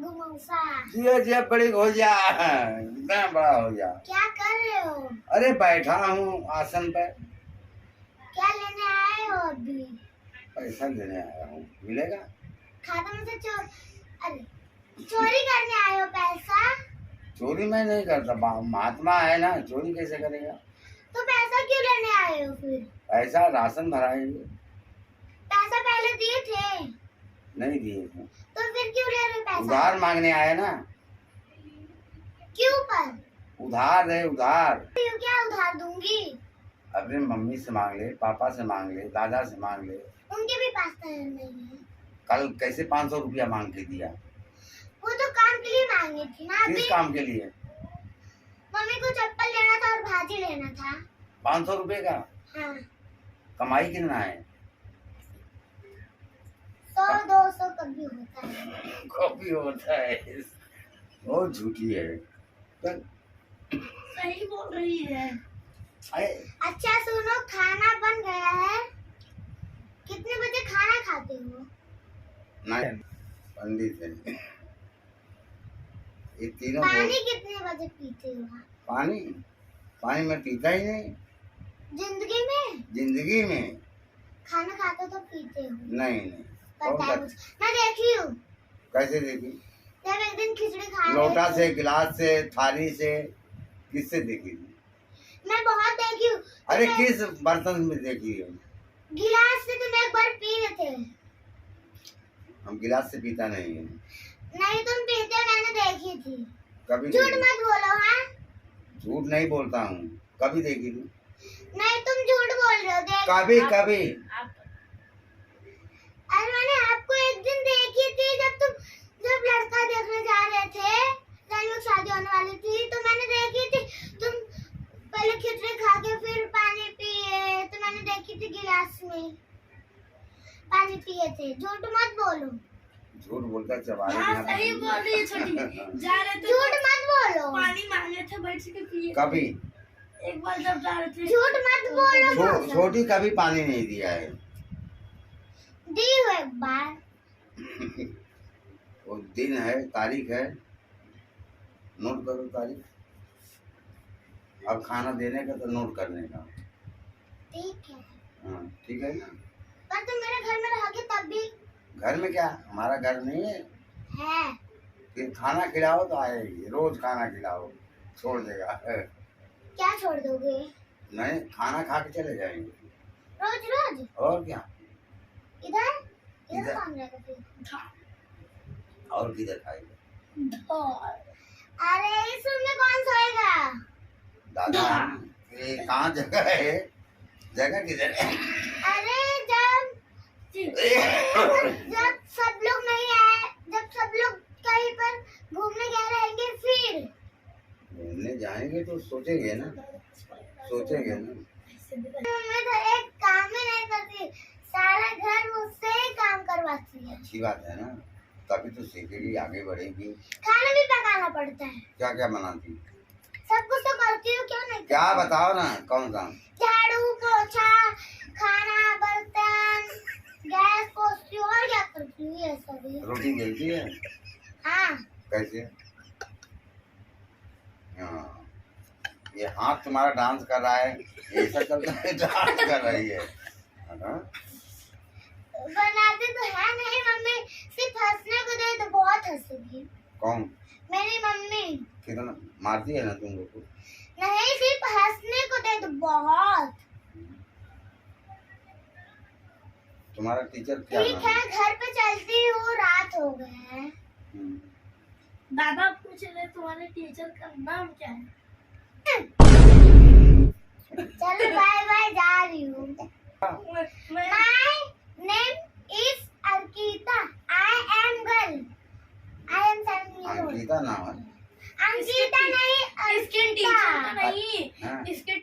गुमौसा। जिया बड़ी हो जा, इतना बड़ा हो जा। क्या कर रहे हो? अरे बैठा हूँ आसन पर। क्या लेने आए हो अभी? पैसा देने आया हूँ, मिलेगा? खाता में से अरे चोरी करने आए हो पैसा? चोरी मैं नहीं करता, महात्मा है ना, चोरी कैसे करेगा? तो पैसा क्यों लेने आए हो फिर? पैसा राशन भराएंगे। पैसा पहले दिए थे? नहीं दिए थे। तो फिर क्यों ले रहे हो पैसा? उधार मांगने आए ना। क्यों पर? उधार है, उधार। क्या उधार दूंगी? अपने मम्मी से मांग ले, पापा से मांग ले, दादा से मांग ले। उनके भी पास तो नहीं है। कल कैसे 500 रुपया मांग के दिया? वो तो काम के लिए मांगी थी ना। किस काम के लिए? मम्मी को चप्पल लेना था और भाजी लेना था। 500 रुपए का? हाँ। कमाई कितना है? 100-200 कभी होता है। कभी होता है। बहुत झूठी है। सही बोल रही है। अरे अच्छा सुनो, खाना बन गया है। कितने बजे खाना खाते हो? नहीं, पंडित है। ये तीनों पानी कितने बजे पीते हो? पानी पानी मैं पीता ही नहीं जिंदगी में। जिंदगी में खाना खाते तो पीते हो? नहीं नहीं। पता है मुझे, मैं देखी हूँ। कैसे देखी? जब एक दिन खिचड़ी खा लोटा रहे थे। से, गिलास से, थाली से, किससे देखी? मैं बहुत देखी हूँ। अरे किस बर्तन में देखी है? गिलास से तुम एक बार पी रहे थे। हम गिलास से पीता नहीं है। नहीं तुम पीते, मैंने देखी थी। कभी झूठ मत बोलो। हाँ, झूठ नहीं बोलता हूँ। कभी देखी थी? नहीं तुम झूठ बोल रहे हो। कभी कभी। अरे मैंने आपको एक दिन देखी थी, जब लड़का देखने जा रहे थे, जब शादी होने वाली थी, तो मैंने देखी थी। तुम पहले खिचड़ी खा के फिर पानी पिए, तो मैंने देखी थी गिलास में पानी पिए थे। झूठ मत बोलो। झूठ बोलकर चबारे। हाँ सही बोल रही है छोटी। जा रहे थे, झूठ मत बोलो। पानी मांगे थे, बैठ के पिए। कभी एक बार जब जा रहे थे। झूठ मत बोलो। छोटी कभी पानी नहीं दिया है। दी हो एक बार। वो दिन है, तारीख है, नोट करो तारीख। अब खाना देने का तो नोट करने का। ठीक है। हाँ ठीक है ना। पर तुम मेरे घर में रहोगे तब भी। घर में क्या, हमारा घर नहीं है? है। फिर खाना खिलाओ तो आएगी, रोज खाना खिलाओ, छोड़ देगा। क्या छोड़ दोगे? नहीं, खाना खा के चले जाएंगे। रोज रोज? और क्या? इधर इधर। कौन रहेगा फिर? और किधर खाएगा? अरे इस रूम में कौन सोएगा? दादा, ये कहाँ जगह है? जगह किधर है? अरे जब सब लोग नहीं आए, जब सब लोग कहीं पर घूमने गए रहेंगे, फिर घूमने जाएंगे तो सोचेंगे ना, सोचेंगे ना। मैं तो एक काम ही नहीं करती, सारा घर मुझसे ही काम करवाती है। अच्छी बात है ना, तभी तो सीखेगी, आगे बढ़ेगी। खाना भी पकाना पड़ता है। क्या क्या बनाती? सब कुछ तो करती हूँ, क्यों नहीं? क्या बताओ ना, कौन सा? झाड़ू पोछा, खाना, बर्तन, गैस पोछती हूँ। और क्या करती हूँ? ये सभी। रोटी बेलती है? हाँ। कैसे? हाँ, ये हाथ तुम्हारा डांस कर रहा है, ऐसा चलता है, डांस कर रही है। हाँ? बनाते तो है नहीं मम्मी, सिर्फ हंसने को दे तो बहुत हंसेगी। कौन? मेरी मम्मी। कितना मारती है ना तुम लोग को? नहीं, सिर्फ हंसने को दे तो बहुत। तुम्हारा टीचर क्या ठीक नाम है, घर पे चलती हूँ, रात हो गए है। दादा पूछ रहे तुम्हारे टीचर का नाम क्या है? चलो बाय बाय, जा रही हूँ। मैं My name is Arkita. I am girl. I am 7 years old. Ankita नाम है? अंकिता नहीं, इसके अर्पिता। टीचर का नहीं, हाँ। इसके